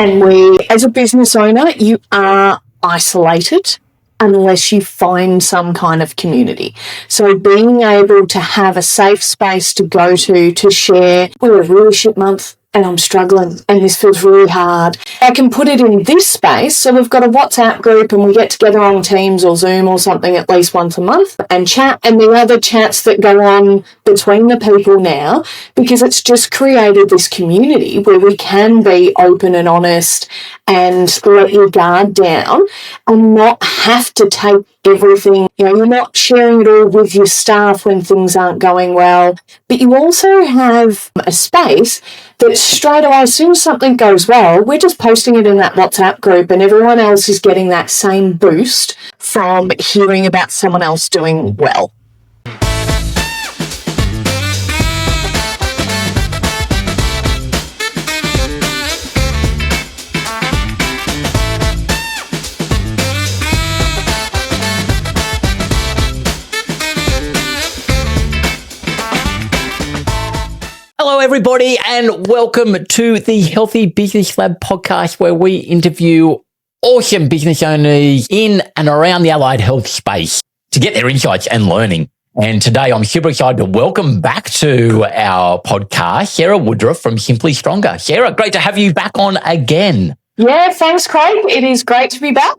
And as a business owner, you are isolated unless you find some kind of community. So being able to have a safe space to go to share, we're a really shit month and I'm struggling and this feels really hard. I can put it in this space. So we've got a WhatsApp group and we get together on Teams or Zoom or something at least once a month and chat, and the other chats that go on between the people now, because it's just created this community where we can be open and honest and let your guard down and not have to take everything. You're not sharing it all with your staff when things aren't going well, but you also have a space that straight away, as soon as something goes well, we're just posting it in that WhatsApp group and everyone else is getting that same boost from hearing about someone else doing well. Hello, everybody, and welcome to the Healthy Business Lab podcast, where we interview awesome business owners in and around the allied health space to get their insights and learning. And today I'm super excited to welcome back to our podcast, Sara Woodroffe from Simply Stronger. Sara, great to have you back on again. Yeah, thanks, Craig. It is great to be back.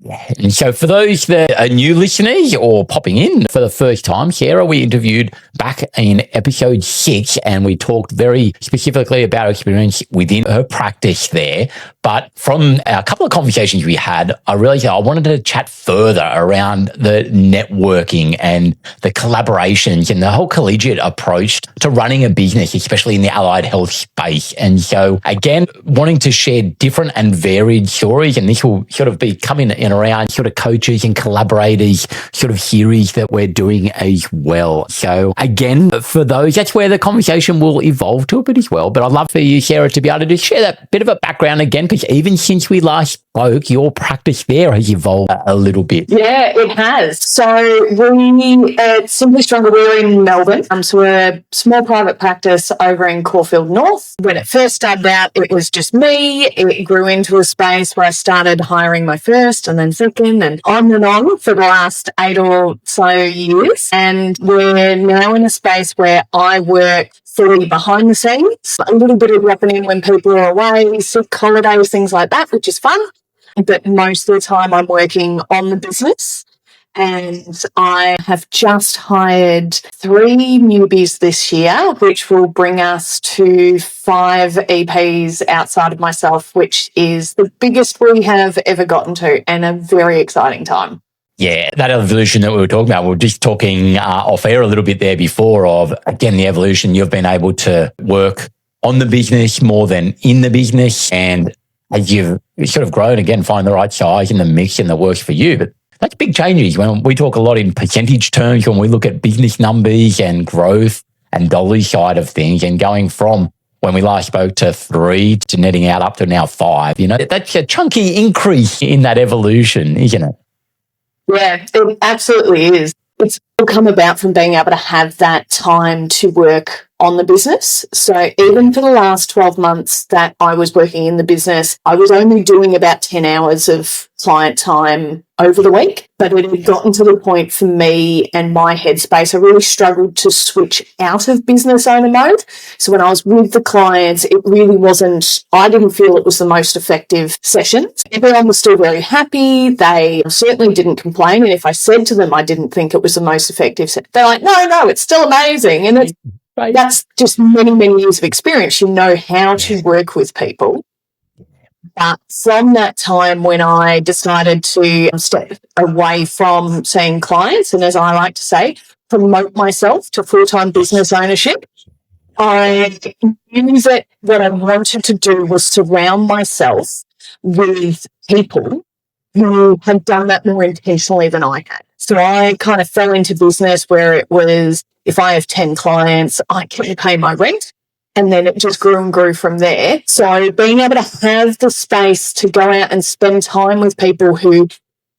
Yeah. And so for those that are new listeners or popping in for the first time, Sara, we interviewed back in episode 6 and we talked very specifically about her experience within her practice there. But from a couple of conversations we had, I realized I wanted to chat further around the networking and the collaborations and the whole collegiate approach to running a business, especially in the allied health space. And so again, wanting to share different and varied stories, and this will sort of be coming in around sort of coaches and collaborators sort of series that we're doing as well. So again, for those, that's where the conversation will evolve to a bit as well. But I'd love for you, Sara, to be able to just share that bit of a background again, because even since we last spoke, your practice there has evolved a little bit. Yeah, it has. So we at Simply Stronger, we're in Melbourne. So we're a small private practice over in Caulfield North. When it first started out, it was just me. It grew into a space where I started hiring my first and then second and on for the last 8 or so years. And we're now in a space where I work fully behind the scenes, a little bit of happening when people are away, sick, holidays, things like that, which is fun. But most of the time I'm working on the business. And I have just hired 3 newbies this year, which will bring us to 5 EPs outside of myself, which is the biggest we have ever gotten to, and a very exciting time. Yeah, that evolution that we were talking about, we were just talking off air a little bit there before of, again, the evolution. You've been able to work on the business more than in the business. And as you've sort of grown, again, find the right size in the mix and that works for you. But that's big changes. When we talk a lot in percentage terms, when we look at business numbers and growth and dollar side of things, and going from when we last spoke to 3 to netting out up to now 5, that's a chunky increase in that evolution, isn't it? Yeah, it absolutely is. It's all come about from being able to have that time to work on the business. So even for the last 12 months that I was working in the business, I was only doing about 10 hours of client time over the week. But it had gotten to the point for me and my headspace, I really struggled to switch out of business owner mode. So when I was with the clients, it really wasn't, I didn't feel it was the most effective sessions. Everyone was still very happy. They certainly didn't complain. And if I said to them I didn't think it was the most effective, they're like, no, it's still amazing. And that's just many, many years of experience. You know how to work with people. But from that time when I decided to step away from seeing clients, and as I like to say, promote myself to full-time business ownership, I knew that what I wanted to do was surround myself with people who had done that more intentionally than I had. So I kind of fell into business where it was, if I have 10 clients, I can pay my rent. And then it just grew and grew from there. So being able to have the space to go out and spend time with people who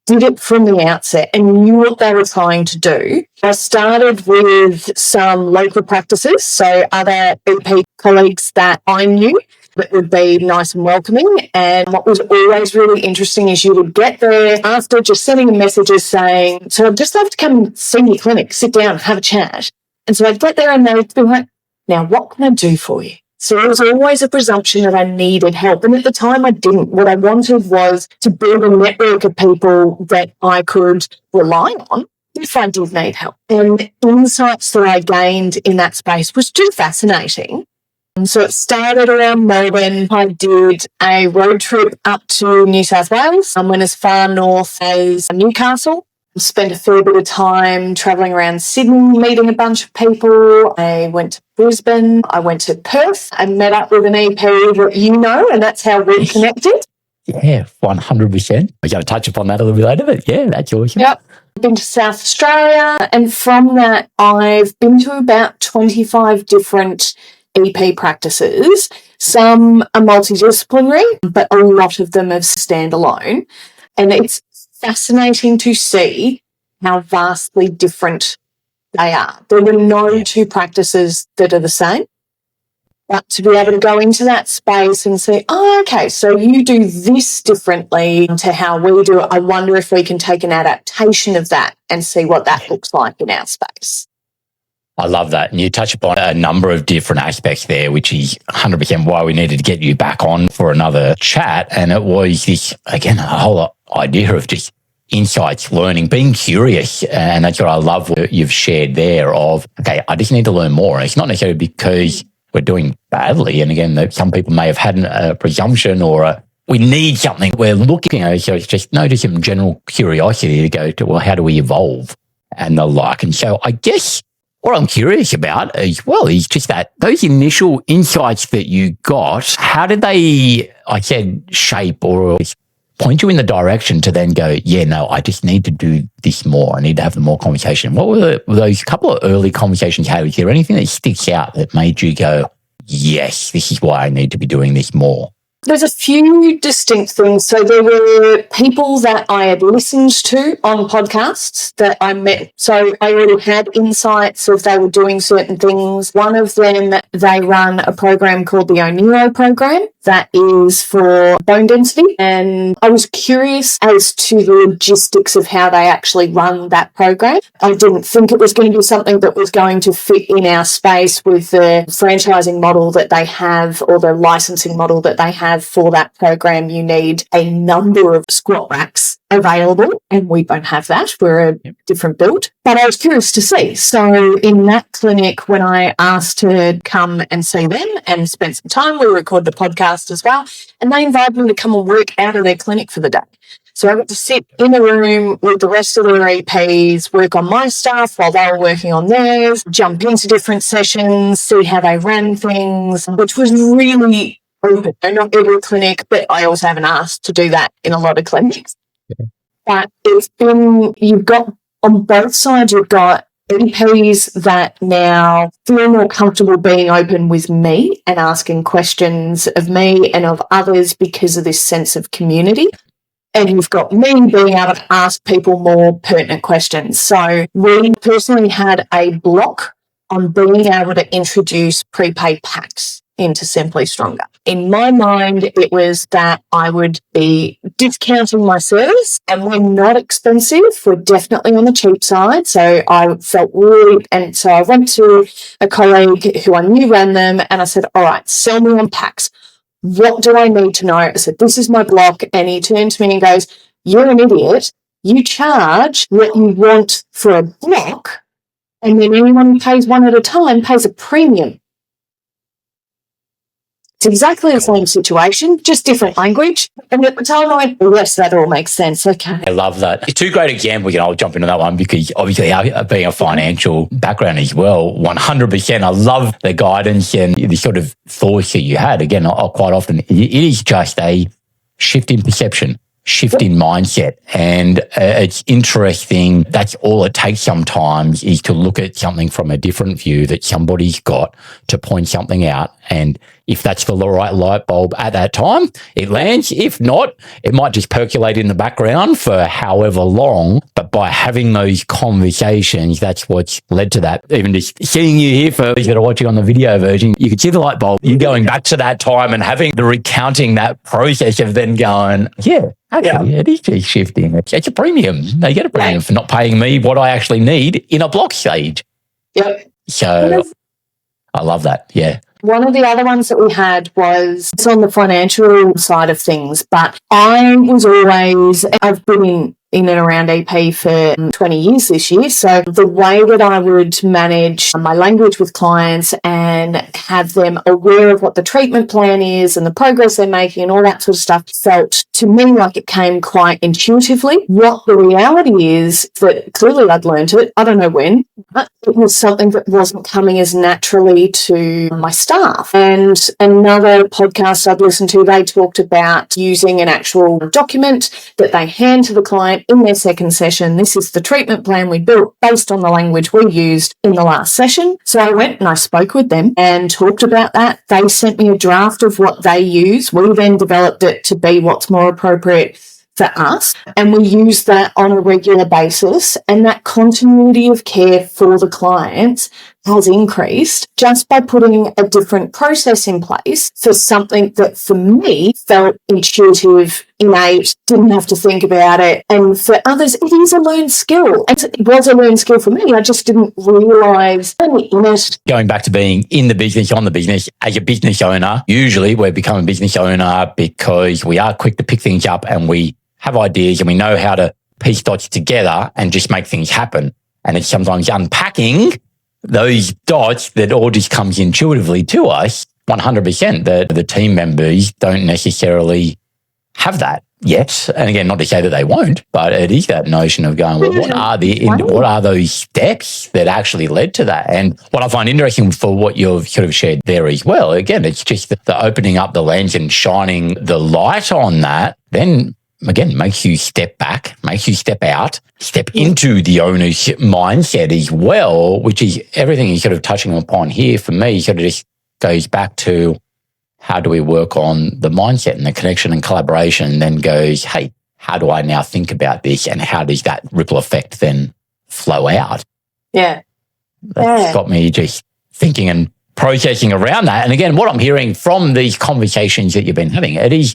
did it from the outset and knew what they were trying to do. I started with some local practices, so other EP colleagues that I knew that would be nice and welcoming. And what was always really interesting is you would get there after just sending messages saying, so I'd just love to come and see your clinic, sit down, have a chat. And so I'd get there and they'd be like, now what can I do for you? So there was always a presumption that I needed help. And at the time I didn't. What I wanted was to build a network of people that I could rely on if I did need help. And the insights that I gained in that space was just fascinating. And so it started around Melbourne. I did a road trip up to New South Wales. I went as far north as Newcastle. Spent a fair bit of time travelling around Sydney, meeting a bunch of people. I went to Brisbane. I went to Perth and met up with an EP that you know, and that's how we connected. Yeah, 100%. We're going to touch upon that a little bit later, but yeah, that's awesome. Yep. Been to South Australia, and from that, I've been to about 25 different EP practices. Some are multidisciplinary, but a lot of them are standalone. And it's fascinating to see how vastly different they are. There are no two practices that are the same. But to be able to go into that space and say, oh, okay, so you do this differently to how we do it. I wonder if we can take an adaptation of that and see what that looks like in our space. I love that. And you touch upon a number of different aspects there, which is 100% why we needed to get you back on for another chat. And it was this, again, a whole idea of just insights, learning, being curious. And that's what I love what you've shared there of, okay, I just need to learn more. And it's not necessarily because we're doing badly. And again, that some people may have had a presumption or we need something. We're looking at it. So it's just notice some general curiosity to go to, well, how do we evolve and the like? And so I guess what I'm curious about as well is just that those initial insights that you got, how did they, I said, shape or point you in the direction to then go, yeah, no, I just need to do this more. I need to have more conversation. What were those couple of early conversations you had? Is there anything that sticks out that made you go, yes, this is why I need to be doing this more? There's a few distinct things. So there were people that I had listened to on podcasts that I met. So I already had insights of they were doing certain things. One of them, they run a program called the O'Neill program that is for bone density. And I was curious as to the logistics of how they actually run that program. I didn't think it was going to be something that was going to fit in our space with the franchising model that they have or the licensing model that they have. For that program, you need a number of squat racks available, and we don't have that. We're a different build. But I was curious to see. So in that clinic, when I asked to come and see them and spend some time, we recorded a podcast as well, and they invited me to come and work out of their clinic for the day. So I got to sit in a room with the rest of their EPs, work on my stuff while they were working on theirs, jump into different sessions, see how they ran things, which was really open. Not every clinic, but I also haven't asked to do that in a lot of clinics. Yeah. But it's been, you've got on both sides, you've got EPs that now feel more comfortable being open with me and asking questions of me and of others because of this sense of community. And you've got me being able to ask people more pertinent questions. So we personally had a block on being able to introduce prepaid packs into Simply Stronger. In my mind, it was that I would be discounting my service, and we're not expensive. We're definitely on the cheap side. So I felt really, and so I went to a colleague who I knew ran them, and I said, all right, sell me on packs. What do I need to know? I said, this is my block. And he turned to me and goes, you're an idiot. You charge what you want for a block, and then anyone who pays one at a time pays a premium. It's exactly the same situation, just different language. And at the time I went, well, yes, that all makes sense. Okay. I love that. It's two great examples, and I'll jump into that one because obviously being a financial background as well, 100%. I love the guidance and the sort of thoughts that you had. Again, quite often it is just a shift in perception, shift in mindset. And it's interesting. That's all it takes sometimes is to look at something from a different view that somebody's got to point something out And if that's the right light bulb at that time, it lands. If not, it might just percolate in the background for however long. But by having those conversations, that's what's led to that. Even just seeing you here, for those that are watching on the video version, you can see the light bulb. You're going back to that time and having the recounting that process of then going, actually, it is just shifting. It's a premium. They get a premium for not paying me what I actually need in a block stage. Yep. So I love that. Yeah. One of the other ones that we had was it's on the financial side of things, but I've been in and around EP for 20 years this year. So the way that I would manage my language with clients and have them aware of what the treatment plan is and the progress they're making and all that sort of stuff felt to me like it came quite intuitively. What the reality is that clearly I'd learned it. I don't know when, but it was something that wasn't coming as naturally to my staff. And another podcast I'd listened to, they talked about using an actual document that they hand to the client in their second session. This is the treatment plan we built based on the language we used in the last session. So I went and I spoke with them and talked about that. They sent me a draft of what they use. We then developed it to be what's more appropriate for us, and we use that on a regular basis, and that continuity of care for the clients has increased just by putting a different process in place for something that for me felt intuitive, innate, didn't have to think about it, and for others it is a learned skill. It was a learned skill for me. I just didn't realise in it. Going back to being in the business, on the business, as a business owner, usually we become a business owner because we are quick to pick things up and we have ideas and we know how to piece dots together and just make things happen. And it's sometimes unpacking those dots that all just comes intuitively to us. 100% the team members don't necessarily have that yet. And again, not to say that they won't, but it is that notion of going, well, what are those steps that actually led to that? And what I find interesting for what you've sort of shared there as well, again, it's just the opening up the lens and shining the light on that, then again, makes you step back, makes you step out, step into the owner's mindset as well, which is everything you're sort of touching upon here for me sort of just goes back to how do we work on the mindset and the connection and collaboration, and then goes, hey, how do I now think about this and how does that ripple effect then flow out? Yeah. That's got me just thinking and processing around that. And again, what I'm hearing from these conversations that you've been having, it is,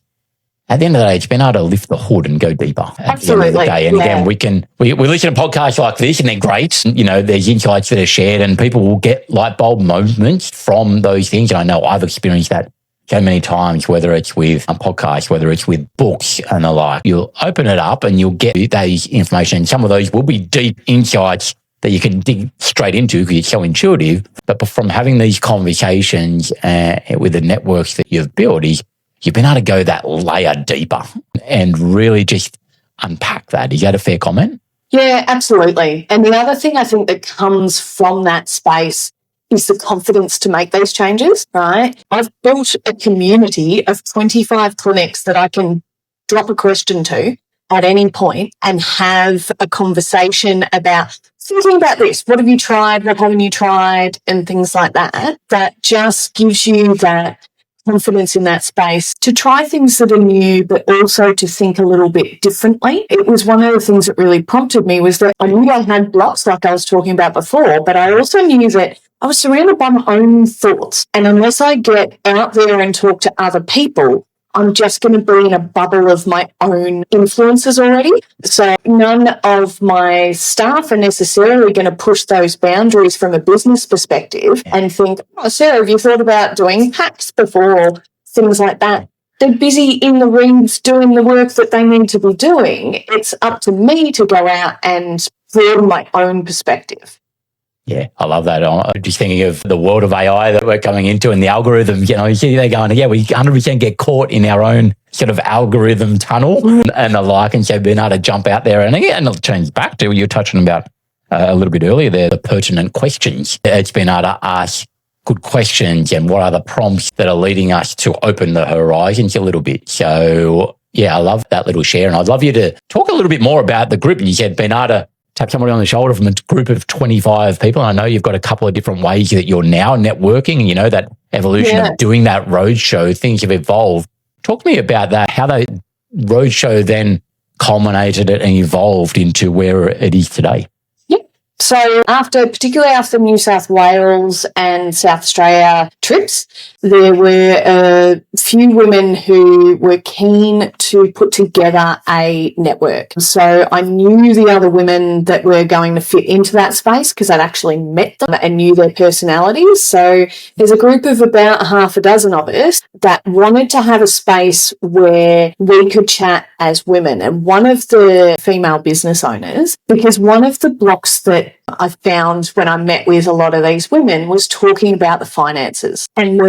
at the end of the day, it's been able to lift the hood and go deeper at the end of the day. And again, we listen to podcasts like this and they're great. You know, there's insights that are shared and people will get light bulb moments from those things. And I know I've experienced that so many times, whether it's with a podcast, whether it's with books and the like. You'll open it up and you'll get those information. Some of those will be deep insights that you can dig straight into because it's so intuitive. But from having these conversations with the networks that you've built, you've been able to go that layer deeper and really just unpack that. Is that a fair comment? Yeah, absolutely. And the other thing I think that comes from that space is the confidence to make those changes, right? I've built a community of 25 clinics that I can drop a question to at any point and have a conversation about thinking about this. What have you tried? What haven't you tried? And things like that. That just gives you that confidence in that space to try things that are new, but also to think a little bit differently. It was one of the things that really prompted me was that I knew I had blocks like I was talking about before, but I also knew that I was surrounded by my own thoughts. And unless I get out there and talk to other people, I'm just going to be in a bubble of my own influences already. So none of my staff are necessarily going to push those boundaries from a business perspective and think, oh, Sarah, have you thought about doing packs before or things like that? They're busy in the rings doing the work that they need to be doing. It's up to me to go out and broaden my own perspective. Yeah, I love that. I'm just thinking of the world of AI that we're coming into and the algorithm, you see they're going, yeah, we 100% get caught in our own sort of algorithm tunnel and the like. And so being able to jump out there and it'll change back to what you were touching about a little bit earlier there, the pertinent questions. It's been able to ask good questions and what are the prompts that are leading us to open the horizons a little bit. So yeah, I love that little share. And I'd love you to talk a little bit more about the group. And you said being able to tap somebody on the shoulder from a group of 25 people. And I know you've got a couple of different ways that you're now networking and that evolution of doing that roadshow, things have evolved. Talk to me about that, how the roadshow then culminated and evolved into where it is today. So particularly after New South Wales and South Australia trips, there were a few women who were keen to put together a network. So I knew the other women that were going to fit into that space because I'd actually met them and knew their personalities. So there's a group of about half a dozen of us that wanted to have a space where we could chat as women. And one of the female business owners, because one of the blocks that I found when I met with a lot of these women was talking about the finances. And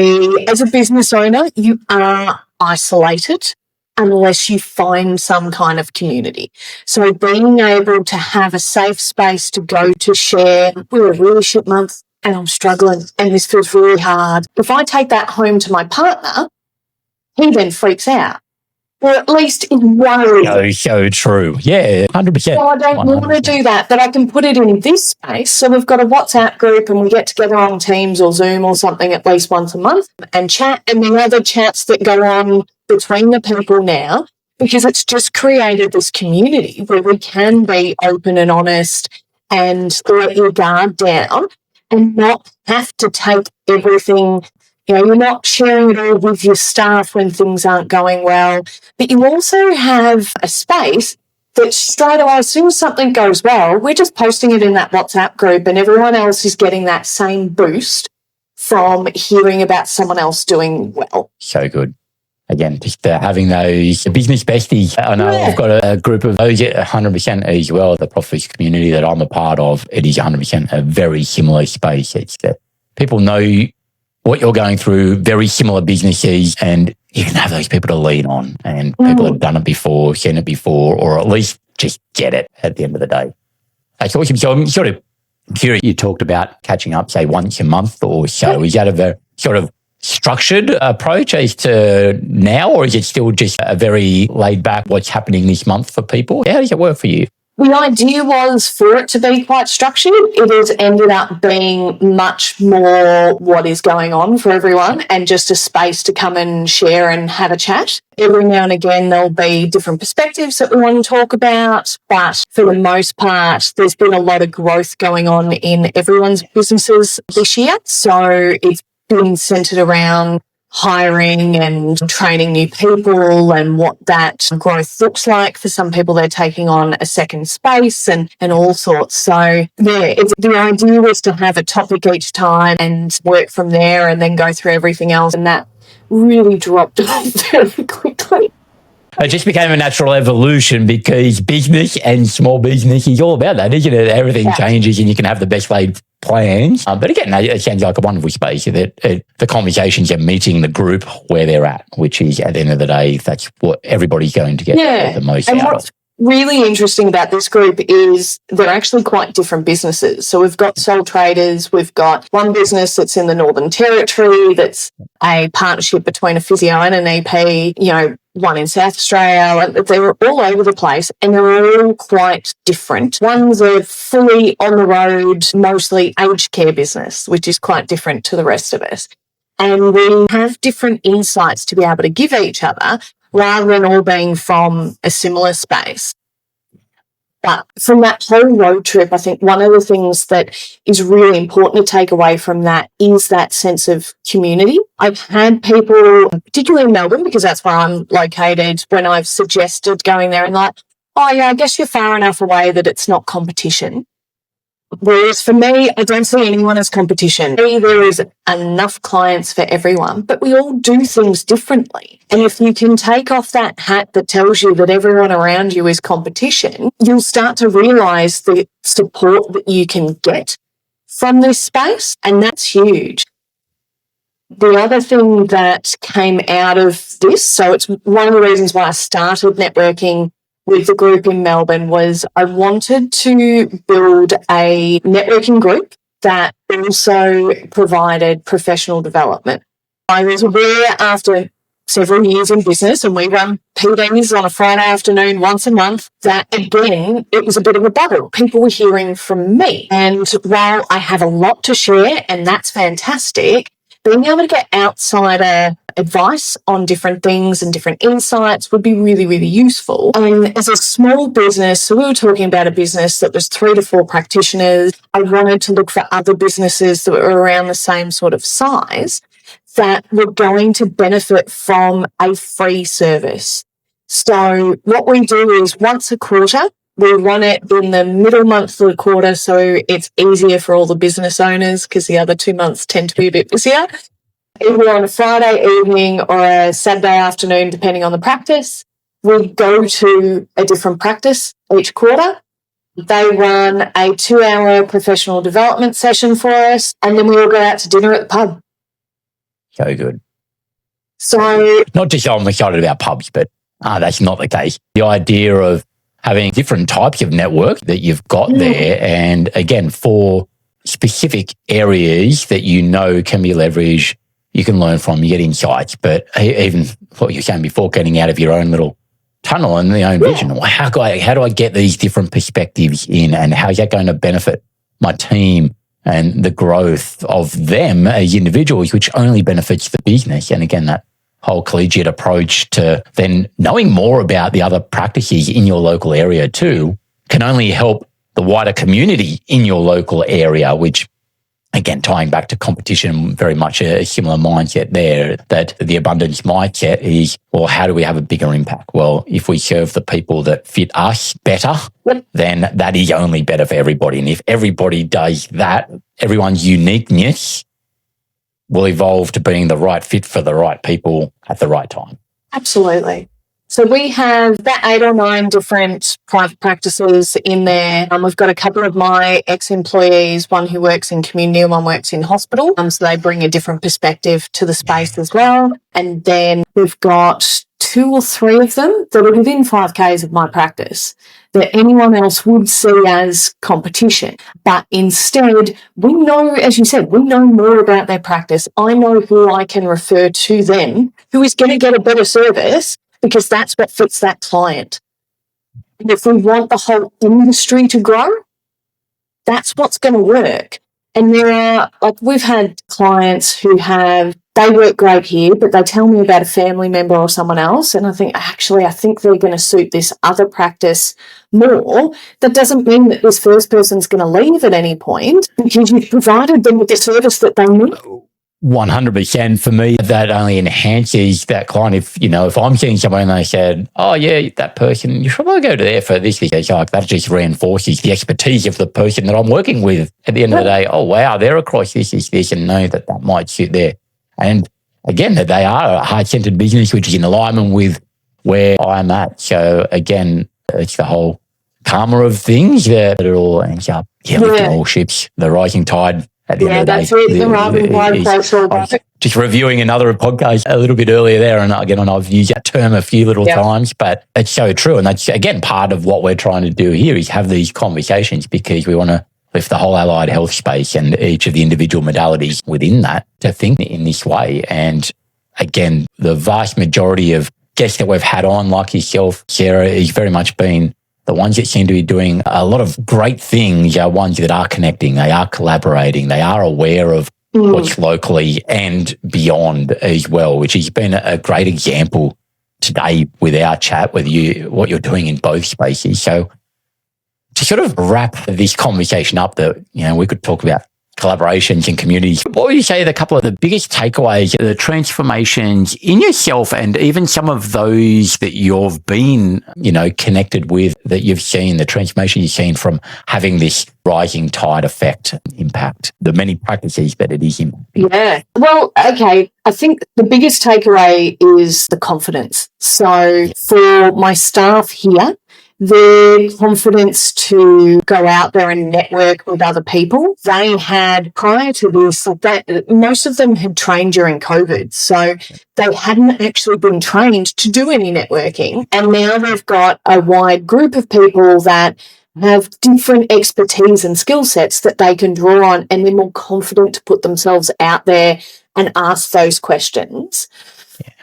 as a business owner, you are isolated unless you find some kind of community. So being able to have a safe space to go to share, we're a really shit month and I'm struggling and this feels really hard. If I take that home to my partner, he then freaks out. Or at least is worried. So true. Yeah, 100%. So I don't 100%. Want to do that, but I can put it in this space. So we've got a WhatsApp group and we get together on Teams or Zoom or something at least once a month and chat. And there are other chats that go on between the people now because it's just created this community where we can be open and honest and let your guard down and not have to take everything. You're not sharing it all with your staff when things aren't going well, but you also have a space that straight away, as soon as something goes well, we're just posting it in that WhatsApp group and everyone else is getting that same boost from hearing about someone else doing well. So good. Again, just having those business besties. I know I've got a group of those 100% as well. The Profits community that I'm a part of, it is 100% a very similar space. It's that people know what you're going through, very similar businesses, and you can have those people to lean on and people have done it before, seen it before, or at least just get it at the end of the day. That's awesome. So I'm sort of curious, you talked about catching up, say, once a month or so. Is that a very sort of structured approach as to now, or is it still just a very laid back, what's happening this month for people? How does it work for you? The idea was for it to be quite structured. It has ended up being much more what is going on for everyone and just a space to come and share and have a chat. Every now and again, there'll be different perspectives that we want to talk about, but for the most part, there's been a lot of growth going on in everyone's businesses this year. So it's been centered around hiring and training new people and what that growth looks like. For some people, they're taking on a second space and all sorts. So the idea was to have a topic each time and work from there and then go through everything else. And that really dropped off very quickly. It just became a natural evolution because business and small business is all about that, isn't it? Everything changes and you can have the best laid plans. But again, it sounds like a wonderful space that the conversations are meeting the group where they're at, which is at the end of the day, that's what everybody's going to get the most out of. Really interesting about this group is they're actually quite different businesses. So we've got sole traders, we've got one business that's in the Northern Territory that's a partnership between a physio and an EP, one in South Australia. They're all over the place and they're all quite different. One's a fully on the road, mostly aged care business, which is quite different to the rest of us. And we have different insights to be able to give each other rather than all being from a similar space. But from that whole road trip, I think one of the things that is really important to take away from that is that sense of community. I've had people, particularly in Melbourne, because that's where I'm located, when I've suggested going there and I guess you're far enough away that it's not competition. Whereas for me, I don't see anyone as competition. There is enough clients for everyone, but we all do things differently. And if you can take off that hat that tells you that everyone around you is competition, you'll start to realise the support that you can get from this space, and that's huge. The other thing that came out of this, so it's one of the reasons why I started networking with the group in Melbourne, was I wanted to build a networking group that also provided professional development. I was aware after several years in business, and we run PDs on a Friday afternoon once a month, that again, it was a bit of a bubble. People were hearing from me. And while I have a lot to share, and that's fantastic, being able to get outsider advice on different things and different insights would be really, really useful. And as a small business, so we were talking about a business that was 3 to 4 practitioners. I wanted to look for other businesses that were around the same sort of size that were going to benefit from a free service. So what we do is once a quarter, we run it in the middle month of the quarter, so it's easier for all the business owners because the other 2 months tend to be a bit busier. Either on a Friday evening or a Saturday afternoon, depending on the practice. We go to a different practice each quarter. They run a 2-hour professional development session for us, and then we all go out to dinner at the pub. So good. So, Not just I'm excited about pubs, but that's not the case. The idea of having different types of network that you've got there, and again, for specific areas that you know can be leveraged, you can learn from, you get insights. But even what you were saying before, getting out of your own little tunnel and the own vision, how do I get these different perspectives in, and how is that going to benefit my team and the growth of them as individuals, which only benefits the business? And again, that whole collegiate approach to then knowing more about the other practices in your local area too can only help the wider community in your local area, which, again, tying back to competition, very much a similar mindset there, that the abundance mindset is, well, how do we have a bigger impact? Well, if we serve the people that fit us better, then that is only better for everybody. And if everybody does that, everyone's uniqueness will evolve to being the right fit for the right people at the right time. absolutely. So we have about 8 or 9 different private practices in there. We've got a couple of my ex-employees, one who works in community and one works in hospital. So they bring a different perspective to the space as well. And then we've got 2 or 3 of them that are within 5Ks of my practice that anyone else would see as competition. But instead, we know, as you said, we know more about their practice. I know who I can refer to them, who is going to get a better service, because that's what fits that client. And if we want the whole industry to grow, that's what's going to work. And there are, like, we've had clients who they work great here, but they tell me about a family member or someone else, and I think they're going to suit this other practice more. That doesn't mean that this first person's going to leave at any point, because you've provided them with the service that they need. 100% for me, that only enhances that client. If I'm seeing someone and they said, oh yeah, that person, you should probably go to there for this, like, that just reinforces the expertise of the person that I'm working with. At the end of the day, oh wow, they're across this, and know that might suit there. And again, that they are a heart-centered business, which is in alignment with where I'm at. So again, it's the whole karma of things that it all ends up, lifting all ships, the rising tide. At the end of the day, that's it. The rising tide. Just reviewing another podcast a little bit earlier there, and again, I've used that term a few little times, but it's so true. And that's, again, part of what we're trying to do here is have these conversations, because we want to lift the whole allied health space and each of the individual modalities within that to think in this way. And again, the vast majority of guests that we've had on, like yourself, Sarah, has very much been the ones that seem to be doing a lot of great things are ones that are connecting, they are collaborating, they are aware of what's locally and beyond as well, which has been a great example today with our chat with you, what you're doing in both spaces. So to sort of wrap this conversation up, that, we could talk about collaborations and communities. What would you say are the couple of the biggest takeaways, the transformations in yourself, and even some of those that you've been, connected with, that you've seen, the transformation you've seen from having this rising tide effect impact the many practices that it is impacting? Yeah. Well, okay. I think the biggest takeaway is the confidence. So for my staff here, their confidence to go out there and network with other people. They had, prior to this, most of them had trained during COVID, so they hadn't actually been trained to do any networking. And now they've got a wide group of people that have different expertise and skill sets that they can draw on, and they're more confident to put themselves out there and ask those questions.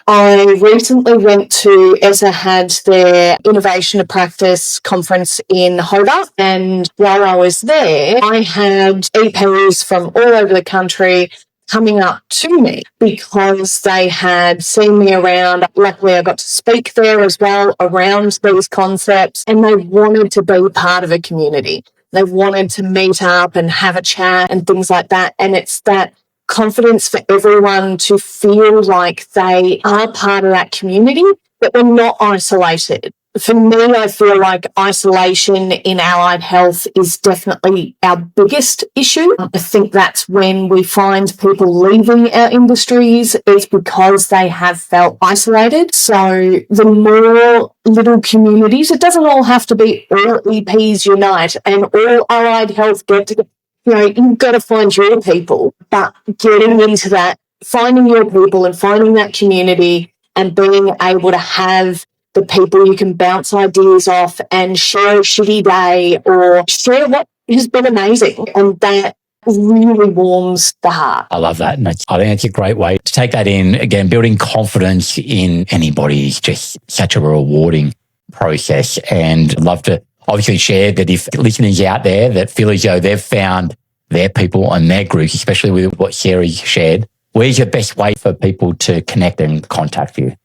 I recently went to ESSA had their Innovation of Practice conference in Hobart, and while I was there, I had EPs from all over the country coming up to me because they had seen me around. Luckily, I got to speak there as well around these concepts, and they wanted to be part of a community. They wanted to meet up and have a chat and things like that. And it's that confidence for everyone to feel like they are part of that community, that we're not isolated. For me, I feel like isolation in allied health is definitely our biggest issue. I think that's when we find people leaving our industries is because they have felt isolated. So the more little communities, it doesn't all have to be all EPs unite and all allied health get together. You've got to find your people, but getting into that, finding your people and finding that community and being able to have the people you can bounce ideas off and share a shitty day or share what has been amazing. And that really warms the heart. I love that. And I think it's a great way to take that in. Again, building confidence in anybody is just such a rewarding process. And I'd love to obviously share that if listeners out there that feel as though they've found their people and their groups, especially with what Sara shared, where's the best way for people to connect and contact you?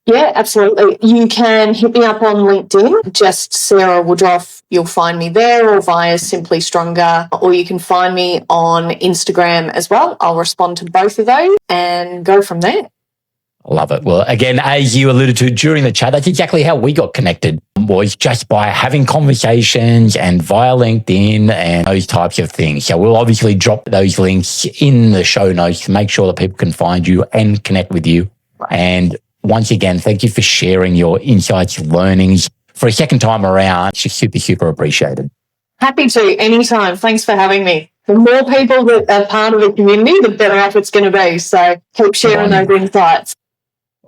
Yeah, absolutely. You can hit me up on LinkedIn, just Sara Woodroffe. You'll find me there, or via Simply Stronger, or you can find me on Instagram as well. I'll respond to both of those and go from there. Love it. Well, again, as you alluded to during the chat, that's exactly how we got connected, was just by having conversations and via LinkedIn and those types of things. So we'll obviously drop those links in the show notes to make sure that people can find you and connect with you. And once again, thank you for sharing your insights, learnings for a second time around. It's just super, super appreciated. Happy to, anytime. Thanks for having me. The more people that are part of a community, the better off it's going to be. So keep sharing those insights.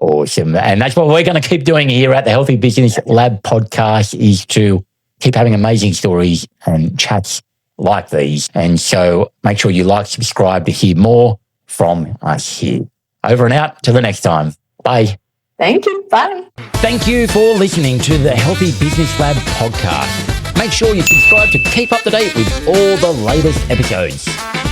Awesome. And that's what we're going to keep doing here at the Healthy Business Lab podcast, is to keep having amazing stories and chats like these. And so make sure you like, subscribe to hear more from us here. Over and out. Till the next time. Bye. Thank you. Bye. Thank you for listening to the Healthy Business Lab podcast. Make sure you subscribe to keep up to date with all the latest episodes.